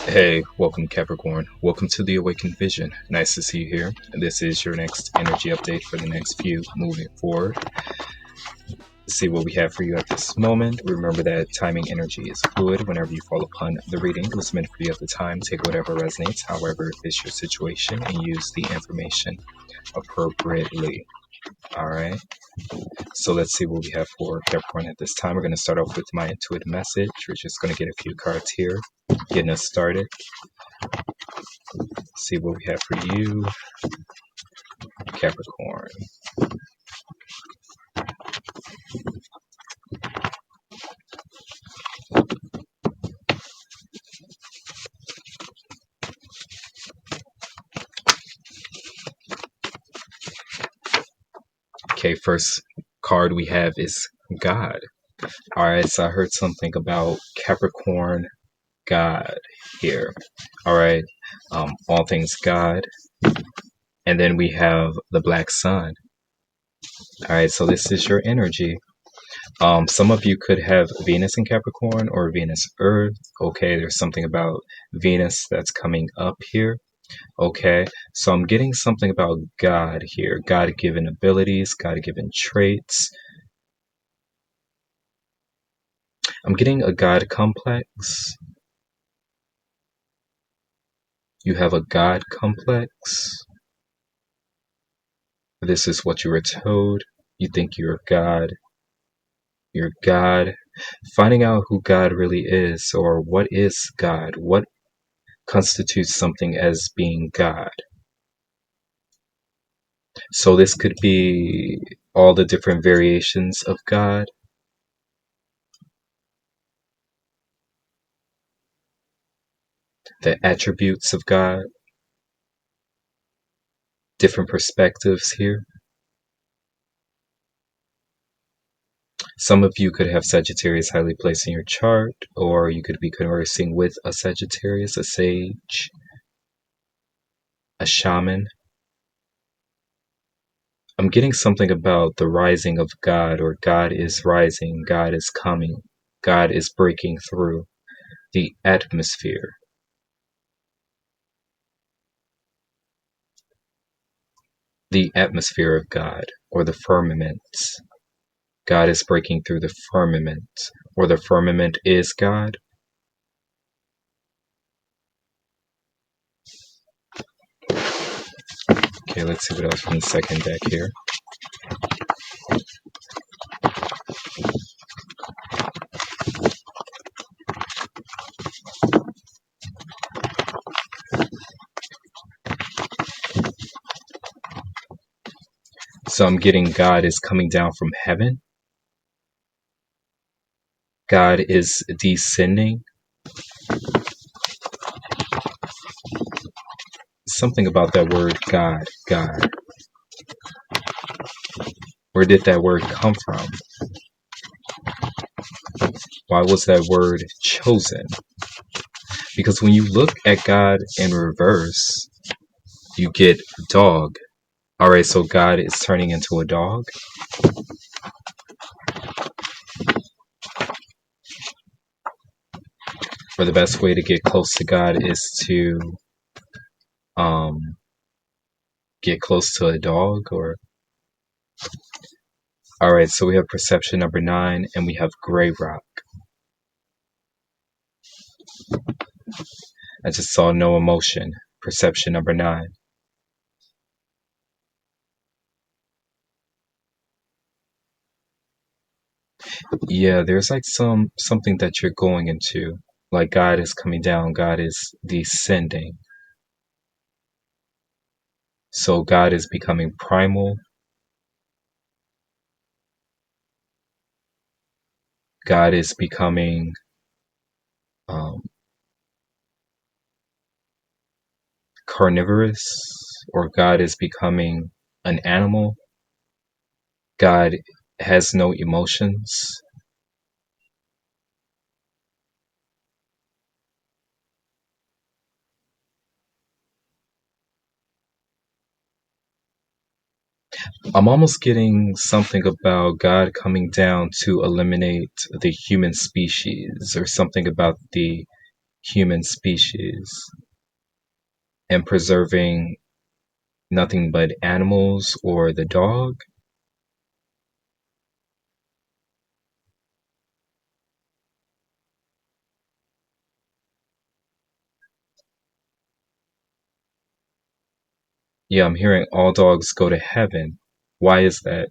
Hey, welcome Capricorn. Welcome to the Awakened Vision. Nice to see you here. This is your next energy update for the next few moving forward. Let's see what we have for you at this moment. Remember that timing energy is fluid. Whenever you fall upon the reading, it was meant for you at the time. Take whatever resonates, however fits your situation, and use the information appropriately. Alright, so let's see what we have for Capricorn at this time. We're going to start off with my intuitive message. We're just going to get a few cards here, getting us started. See what we have for you, Capricorn. Okay, first card we have is God. Alright, so I heard something about Capricorn God here. Alright, all things God. And then we have the black sun. Alright, so this is your energy. Some of you could have Venus in Capricorn or Venus Earth. Okay, there's something about Venus that's coming up here. Okay, so I'm getting something about God here. God-given abilities, God-given traits. I'm getting a God complex. You have a God complex. This is what you were told. You think you're God. You're God. Finding out who God really is, or what is God. What constitutes something as being God. So this could be all the different variations of God. The attributes of God. Different perspectives here. Some of you could have Sagittarius highly placed in your chart, or you could be conversing with a Sagittarius, a sage, a shaman. I'm getting something about the rising of God, or God is rising, God is coming, God is breaking through the atmosphere. The atmosphere of God, or the firmament. God is breaking through the firmament, or the firmament is God. Okay, let's see what else from the second deck here. So I'm getting God is coming down from heaven. God is descending. Something about that word God, God. Where did that word come from? Why was that word chosen? Because when you look at God in reverse, you get dog. Alright, so God is turning into a dog. Or the best way to get close to God is to get close to a dog. Or alright, so we have perception number 9 and we have gray rock. I just saw no emotion. Perception number 9. Yeah, there's like something that you're going into. Like God is coming down, God is descending. So God is becoming primal. God is becoming carnivorous, or God is becoming an animal. God has no emotions. I'm almost getting something about God coming down to eliminate the human species, or something about the human species, and preserving nothing but animals or the dog. Yeah, I'm hearing all dogs go to heaven. Why is that?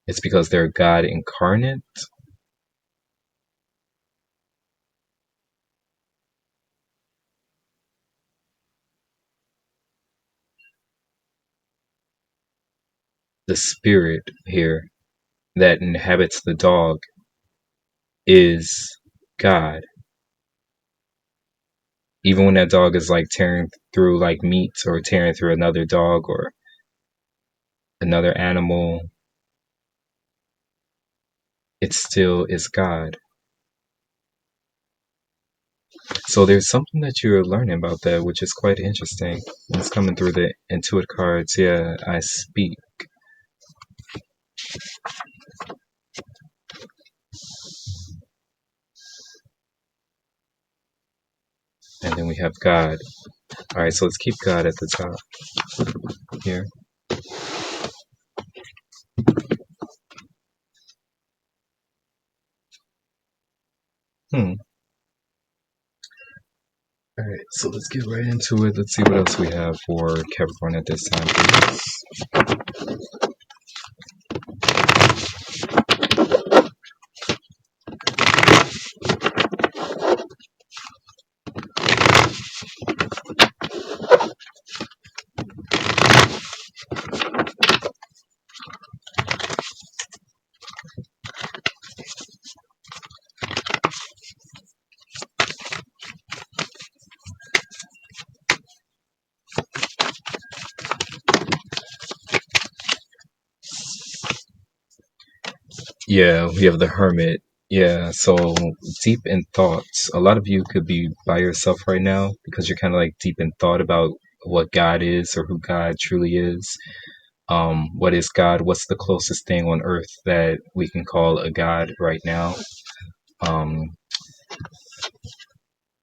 It's because they're God incarnate. The spirit here that inhabits the dog is God. Even when that dog is like tearing through like meat, or tearing through another dog or another animal, it still is God. So there's something that you're learning about that, which is quite interesting. It's coming through the Intuit cards. Yeah, I speak. And then we have God. All right, so let's keep God at the top here. Hmm. All right, so let's get right into it. Let's see what else we have for Capricorn at this time, please. Yeah, we have the Hermit. Yeah, so deep in thoughts. A lot of you could be by yourself right now because you're kind of like deep in thought about what God is, or who God truly is. What is God? What's the closest thing on earth that we can call a God right now? Um,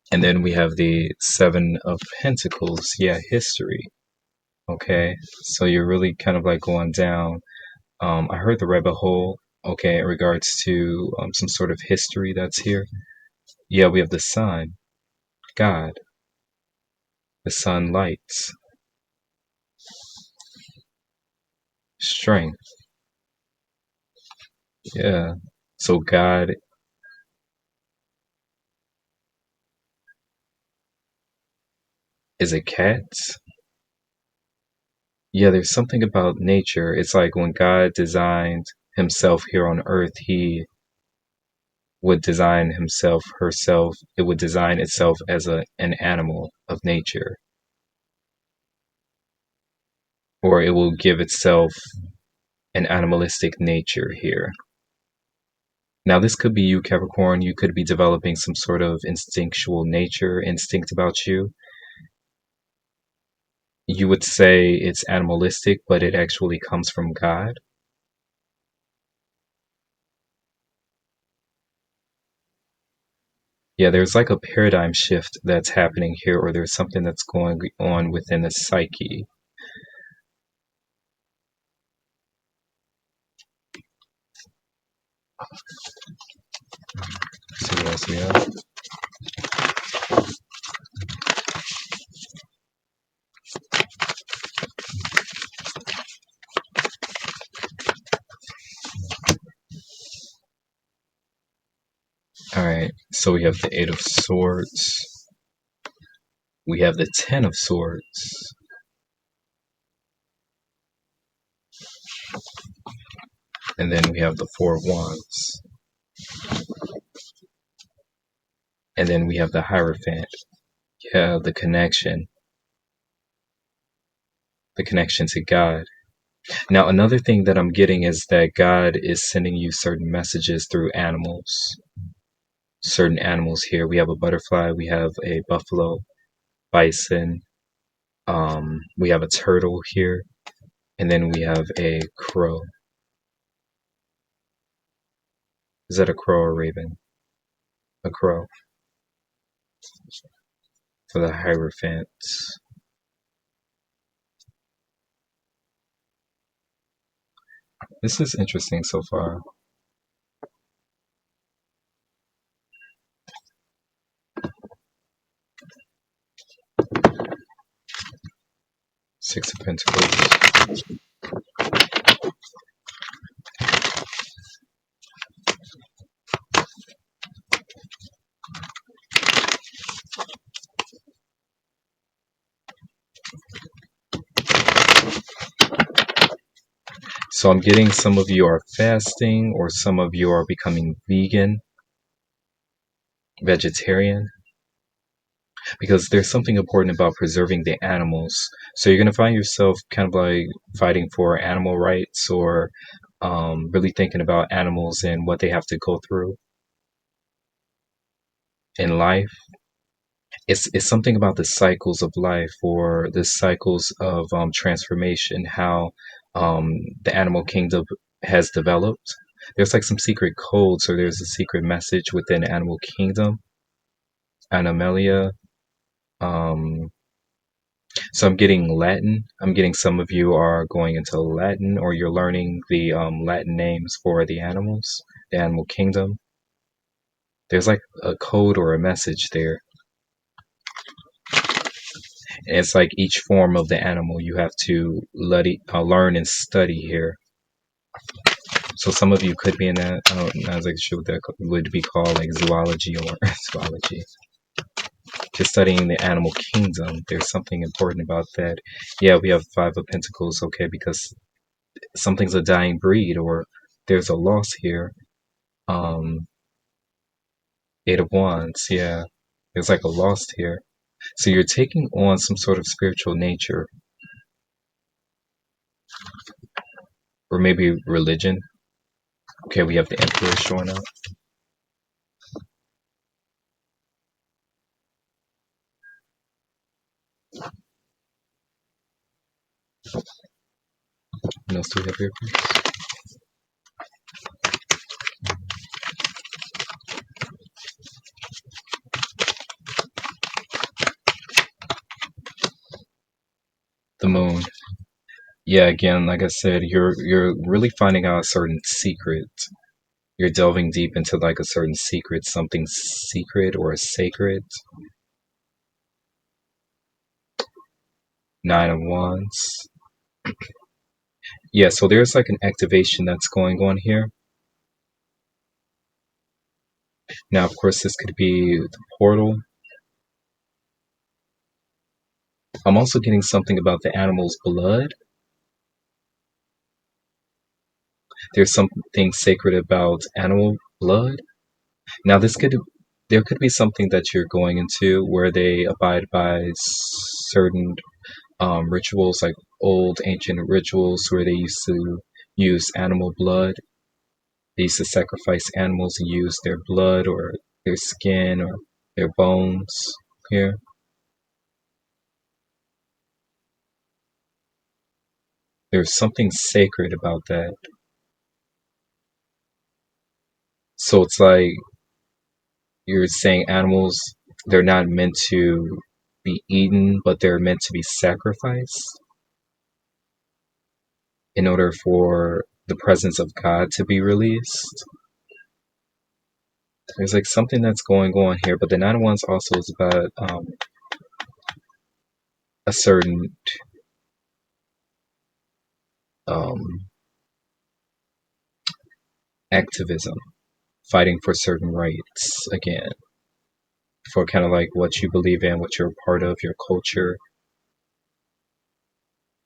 and then we have the Seven of Pentacles. Yeah, history. Okay, so you're really kind of like going down. I heard the rabbit hole. Okay, in regards to some sort of history that's here. Yeah, we have the sun, God, the sun lights, strength. Yeah, so God is a cat. Yeah, there's something about nature. It's like when God designed himself here on earth, he would design himself, herself, it would design itself as an animal of nature, or it will give itself an animalistic nature here. Now, this could be you, Capricorn. You could be developing some sort of instinctual nature, instinct about you. You would say it's animalistic, but it actually comes from God. Yeah, there's like a paradigm shift that's happening here, or there's something that's going on within the psyche. Let's see what else we have. All right, so we have the Eight of Swords. We have the Ten of Swords. And then we have the Four of Wands. And then we have the Hierophant. Yeah, the connection to God. Now, another thing that I'm getting is that God is sending you certain messages through animals. Certain animals here. We have a butterfly, we have a buffalo, bison, we have a turtle here, and then we have a crow. Is that a crow or a raven? A crow. For the Hierophant. This is interesting so far. Six of Pentacles. So I'm getting some of you are fasting, or some of you are becoming vegan, vegetarian, because there's something important about preserving the animals. So you're going to find yourself kind of like fighting for animal rights, or really thinking about animals and what they have to go through in life. It's something about the cycles of life, or the cycles of transformation, how the animal kingdom has developed. There's like some secret codes, or there's a secret message within animal kingdom. Animalia. Um, so I'm getting Latin. I'm getting some of you are going into Latin, or you're learning the Latin names for the animals, the animal kingdom. There's like a code or a message there. And it's like each form of the animal you have to learn and study here. So some of you could be in that. I don't know exactly sure what that would be called, like zoology or zoology. Just studying the animal kingdom. There's something important about that. Yeah, we have Five of Pentacles, okay, because something's a dying breed, or there's a loss here. Eight of Wands, yeah. There's like a loss here. So you're taking on some sort of spiritual nature, or maybe religion. Okay, we have the Emperor showing up. What else do we have here? The Moon. Yeah, again, like I said, you're really finding out a certain secret. You're delving deep into like a certain secret, something secret or sacred. Nine of Wands. Yeah, so there's like an activation that's going on here. Now, of course, this could be the portal. I'm also getting something about the animal's blood. There's something sacred about animal blood. Now, there could be something that you're going into where they abide by certain rituals, like old ancient rituals where they used to use animal blood. They used to sacrifice animals and use their blood or their skin or their bones here. There's something sacred about that. So it's like you're saying animals, they're not meant to be eaten, but they're meant to be sacrificed in order for the presence of God to be released. There's like something that's going on here, but the Nine of Wands also is about a certain um, activism, fighting for certain rights again, for kind of like what you believe in, what you're a part of, your culture.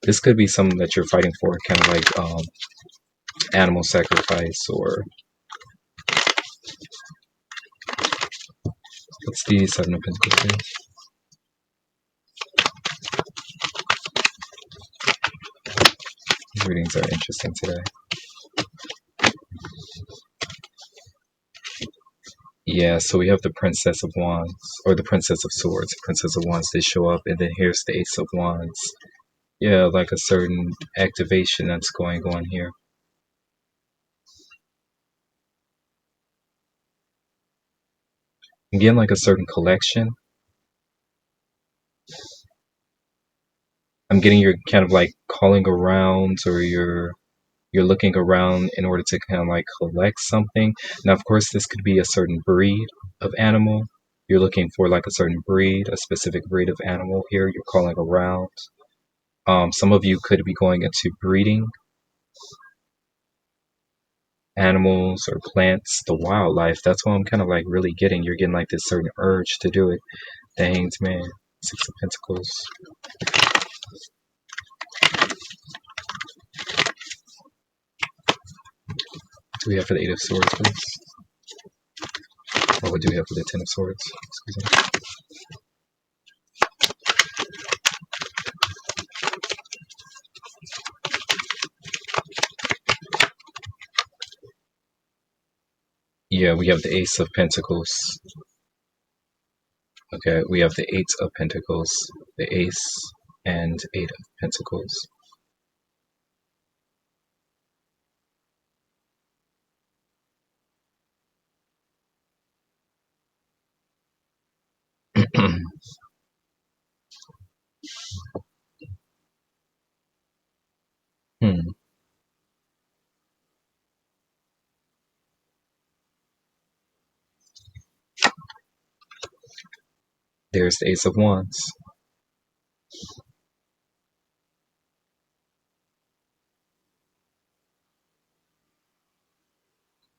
This could be something that you're fighting for, kind of like animal sacrifice, or what's the Seven of Pentacles here? These readings are interesting today. Yeah, so we have the Princess of Wands, or the Princess of Swords. Princess of Wands did show up, and then here's the Ace of Wands. Yeah, like a certain activation that's going on here. Again, like a certain collection. I'm getting you're kind of like calling around, or you're looking around in order to kind of like collect something. Now, of course, this could be a certain breed of animal. You're looking for like a certain breed, a specific breed of animal here. You're calling around. Some of you could be going into breeding animals or plants, the wildlife. That's what I'm kind of like really getting. You're getting like this certain urge to do it. The Hanged Man, Six of Pentacles. Do we have for the Eight of Swords, please? Or what do we have for the Ten of Swords? Excuse me. Yeah, we have the Ace of Pentacles. Okay, we have the Eight of Pentacles, the Ace, and Eight of Pentacles. There's the Ace of Wands.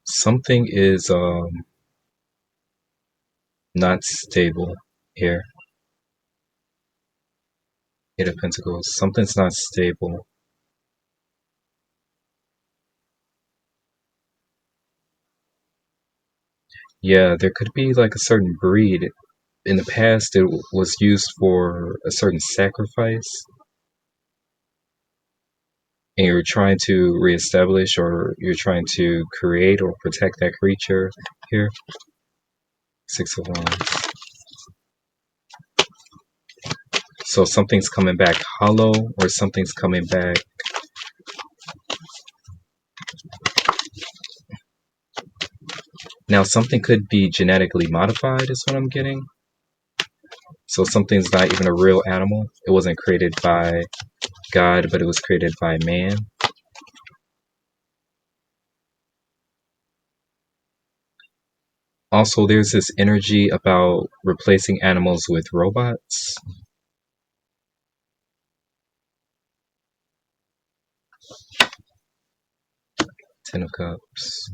Something is not stable here. Eight of Pentacles. Something's not stable. Yeah, there could be like a certain breed. In the past, it was used for a certain sacrifice, and you're trying to reestablish, or you're trying to create or protect that creature here. Six of Wands. So something's coming back hollow, or something's coming back. Now, something could be genetically modified, is what I'm getting. So something's not even a real animal. It wasn't created by God, but it was created by man. Also, there's this energy about replacing animals with robots. Ten of Cups.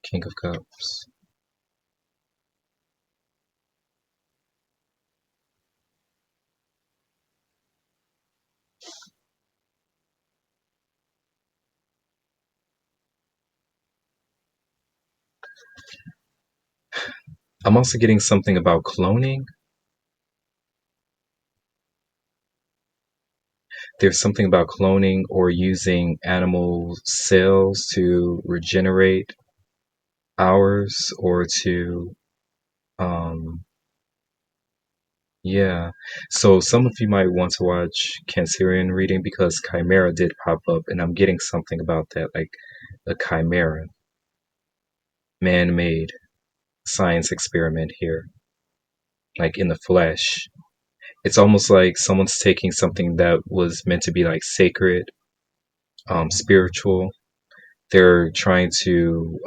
King of Cups. I'm also getting something about cloning. There's something about cloning or using animal cells to regenerate ours, or to yeah. So some of you might want to watch Cancerian reading, because Chimera did pop up, and I'm getting something about that, like a chimera, man-made science experiment here, like in the flesh. It's almost like someone's taking something that was meant to be like sacred, spiritual. They're trying to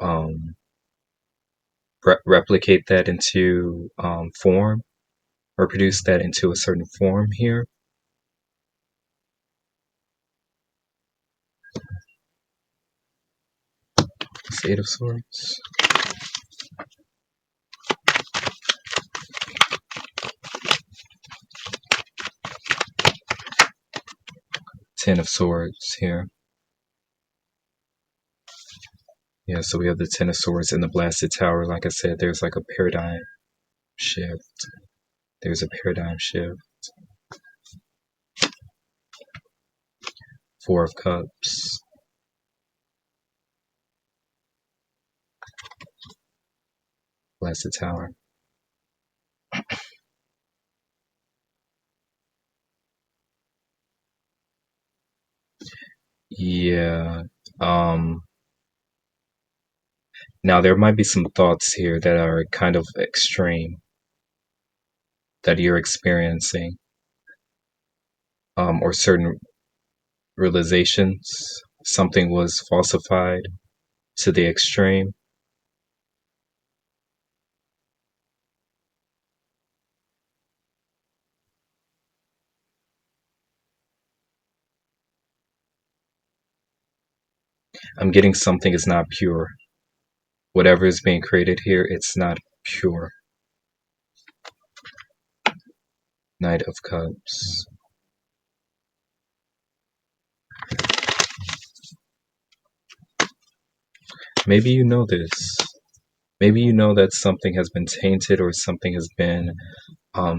replicate that into form, or produce that into a certain form here. Eight of Swords. Ten of Swords here. Yeah, so we have the Ten of Swords and the Blasted Tower. Like I said, there's like a paradigm shift. There's a paradigm shift. Four of Cups. Blasted Tower. Yeah. Now there might be some thoughts here that are kind of extreme that you're experiencing, or certain realizations. Something was falsified to the extreme. I'm getting something is not pure. Whatever is being created here, it's not pure. Knight of Cups. Maybe you know this. Maybe you know that something has been tainted or something has been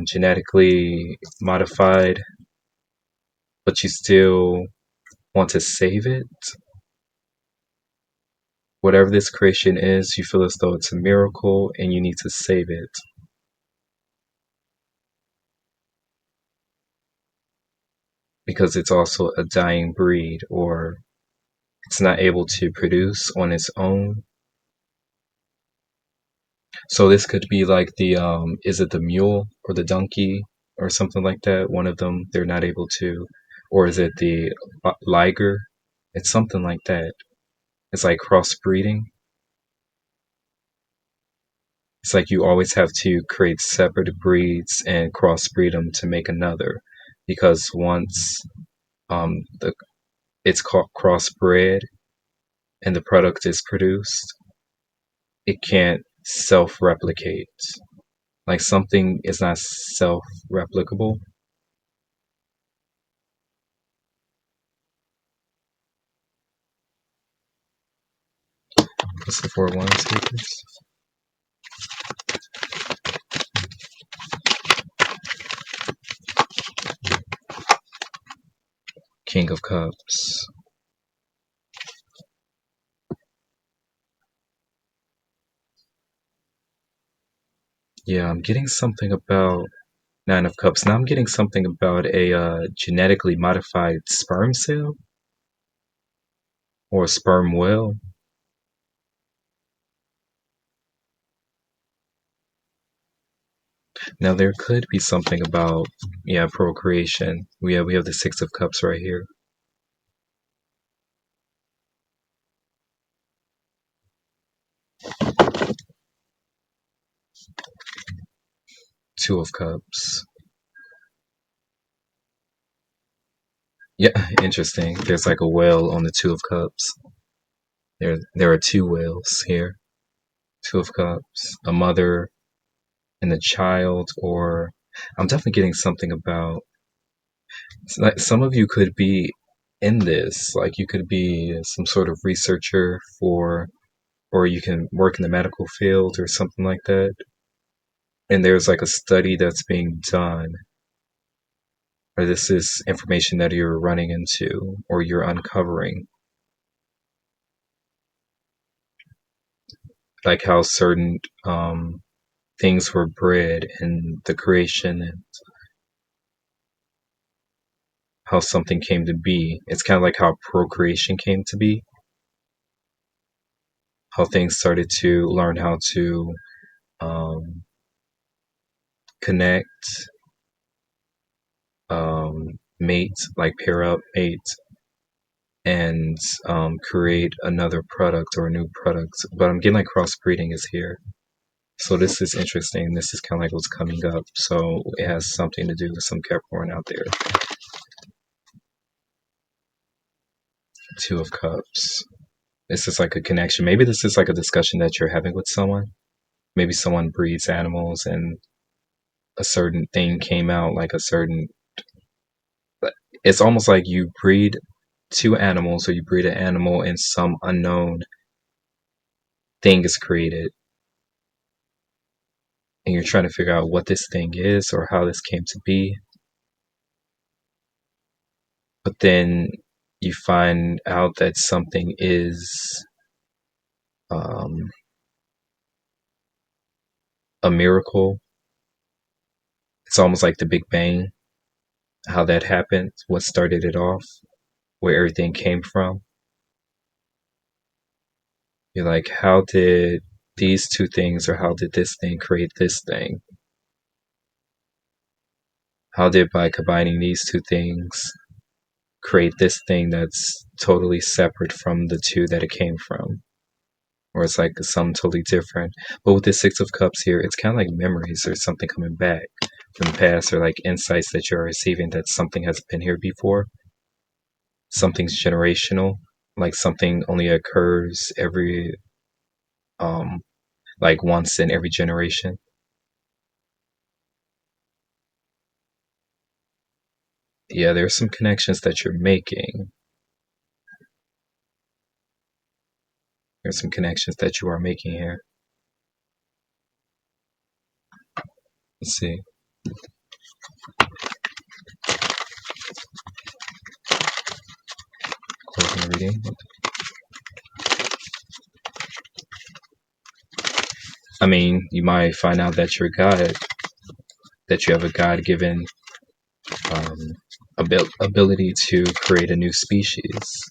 genetically modified, but you still want to save it. Whatever this creation is, you feel as though it's a miracle and you need to save it. Because it's also a dying breed, or it's not able to produce on its own. So this could be like the is it the mule or the donkey or something like that? One of them they're not able to, or is it the liger? It's something like that. It's like crossbreeding. It's like you always have to create separate breeds and crossbreed them to make another, because once the it's crossbred and the product is produced, it can't self-replicate. Like something is not self-replicable. What's the 4 of Wands here, please? King of Cups. Yeah, I'm getting something about Nine of Cups. Now I'm getting something about a genetically modified sperm cell or a sperm whale. Now there could be something about, yeah, procreation. We have the Six of Cups right here. Two of Cups. Yeah, interesting. There's like a whale on the Two of Cups. There are two whales here. Two of Cups, a mother and a child, or I'm definitely getting something about, like, some of you could be in this. Like you could be some sort of researcher for, or you can work in the medical field or something like that. And there's like a study that's being done, or this is information that you're running into or you're uncovering, like how certain things were bred in the creation and how something came to be. It's kind of like how procreation came to be, how things started to learn how to um, connect, mate, like pair up, mate, and create another product or a new product. But I'm getting like crossbreeding is here. So this is interesting. This is kind of like what's coming up. So it has something to do with some Capricorn out there. Two of Cups. This is like a connection. Maybe this is like a discussion that you're having with someone. Maybe someone breeds animals and a certain thing came out, like a certain. It's almost like you breed two animals or you breed an animal in some unknown thing is created, and you're trying to figure out what this thing is or how this came to be. But then you find out that something is um, a miracle. It's almost like the Big Bang, how that happened, what started it off, where everything came from. You're like, how did these two things, or how did this thing create this thing? How did, by combining these two things, create this thing that's totally separate from the two that it came from? Or it's like something totally different. But with the Six of Cups here, it's kind of like memories or something coming back from the past, or like insights that you're receiving that something has been here before. Something's generational, like something only occurs every, um, like once in every generation. Yeah, there's some connections that you're making. There's some connections that you are making here. Let's see. Closing the reading. I mean, you might find out that your God, that you have a God-given um, ability to create a new species.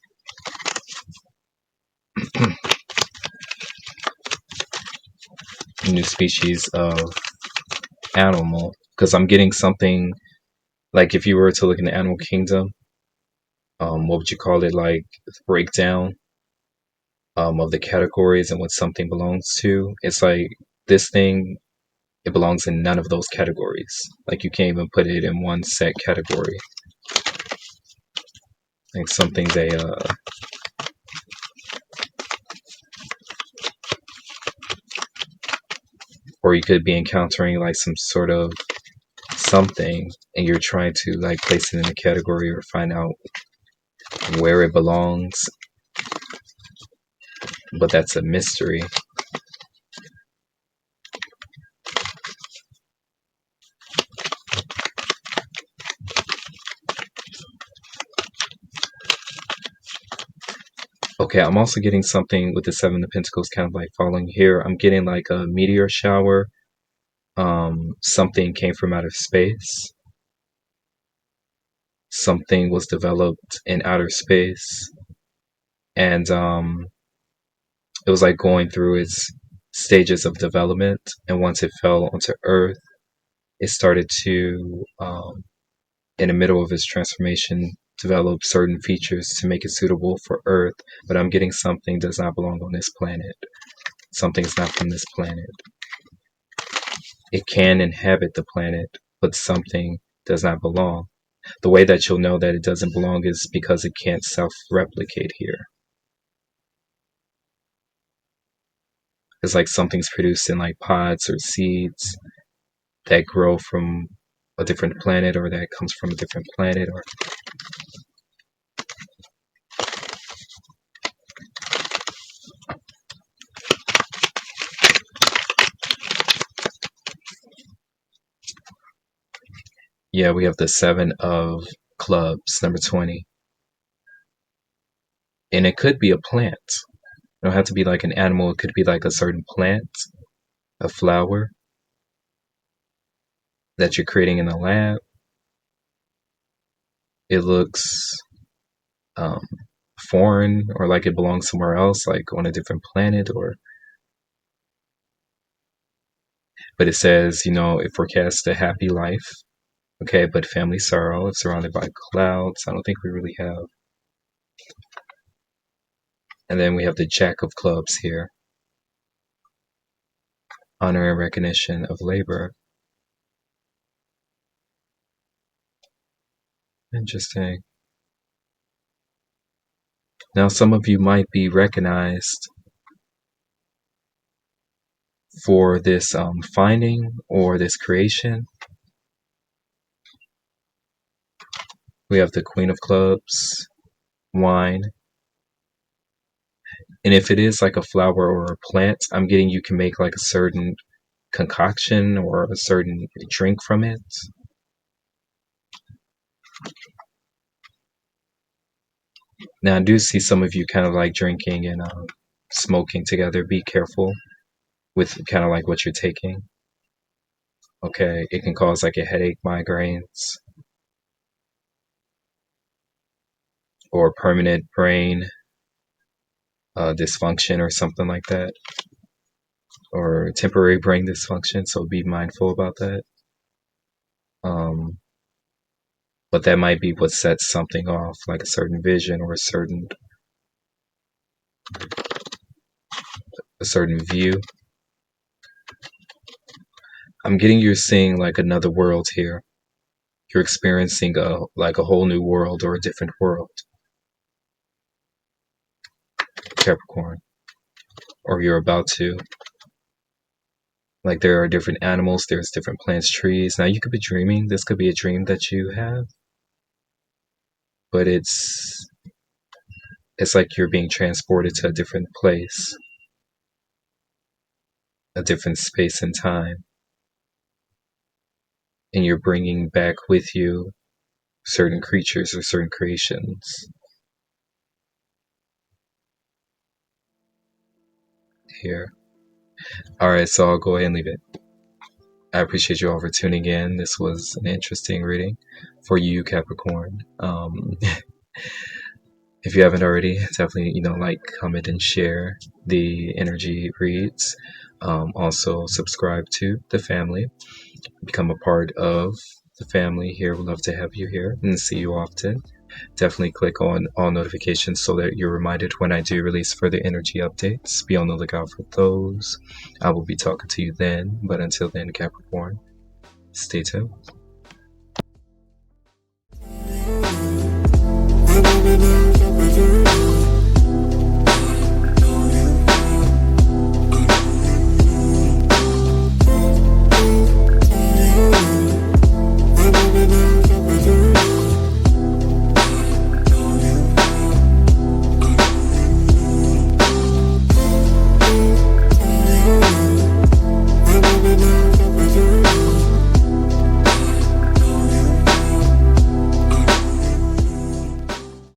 A new species of animal. Because I'm getting something like, if you were to look in the animal kingdom, what would you call it? Like breakdown of the categories and what something belongs to. It's like this thing, it belongs in none of those categories. Like you can't even put it in one set category. Like something they or you could be encountering like some sort of something, and you're trying to like place it in a category or find out where it belongs, but that's a mystery. Okay, I'm also getting something with the Seven of Pentacles kind of like falling here. I'm getting like a meteor shower. Something came from outer space. Something was developed in outer space. And it was like going through its stages of development. And once it fell onto Earth, it started to, in the middle of its transformation, develop certain features to make it suitable for Earth. But I'm getting something does not belong on this planet. Something's not from this planet. It can inhabit the planet, but something does not belong. The way that you'll know that it doesn't belong is because it can't self-replicate here. It's like something's produced in like pods or seeds that grow from a different planet, or that comes from a different planet, or yeah, we have the Seven of Clubs, number 20. And it could be a plant. It don't have to be like an animal. It could be like a certain plant, a flower that you're creating in the lab. It looks um, foreign, or like it belongs somewhere else, like on a different planet, or but it says, it forecasts a happy life. Okay, but family sorrow, it's surrounded by clouds. I don't think we really have. And then we have the Jack of Clubs here. Honor and recognition of labor. Interesting. Now, some of you might be recognized for this finding or this creation. We have the Queen of Clubs, wine. And if it is like a flower or a plant, I'm getting you can make like a certain concoction or a certain drink from it. Now, I do see some of you kind of like drinking and smoking together. Be careful with kind of like what you're taking. Okay, it can cause like a headache, migraines, or permanent brain dysfunction or something like that, or temporary brain dysfunction. So be mindful about that. Um, but that might be what sets something off, like a certain vision or a certain view. I'm getting you're seeing like another world here. You're experiencing a whole new world or a different world, Capricorn, or you're about to. Like there are different animals, there's different plants, trees. Now you could be dreaming. This could be a dream that you have, but it's like you're being transported to a different place, a different space and time, and you're bringing back with you certain creatures or certain creations here. All right, so I'll go ahead and leave it. I appreciate you all for tuning in. This was an interesting reading for you, Capricorn. If you haven't already, definitely like, comment, and share the energy reads. Also, subscribe to the family. Become a part of the family here. We'd love to have you here and see you often. Definitely click on all notifications so that you're reminded when I do release further energy updates. Be on the lookout for those. I will be talking to you then. But until then, Capricorn, stay tuned.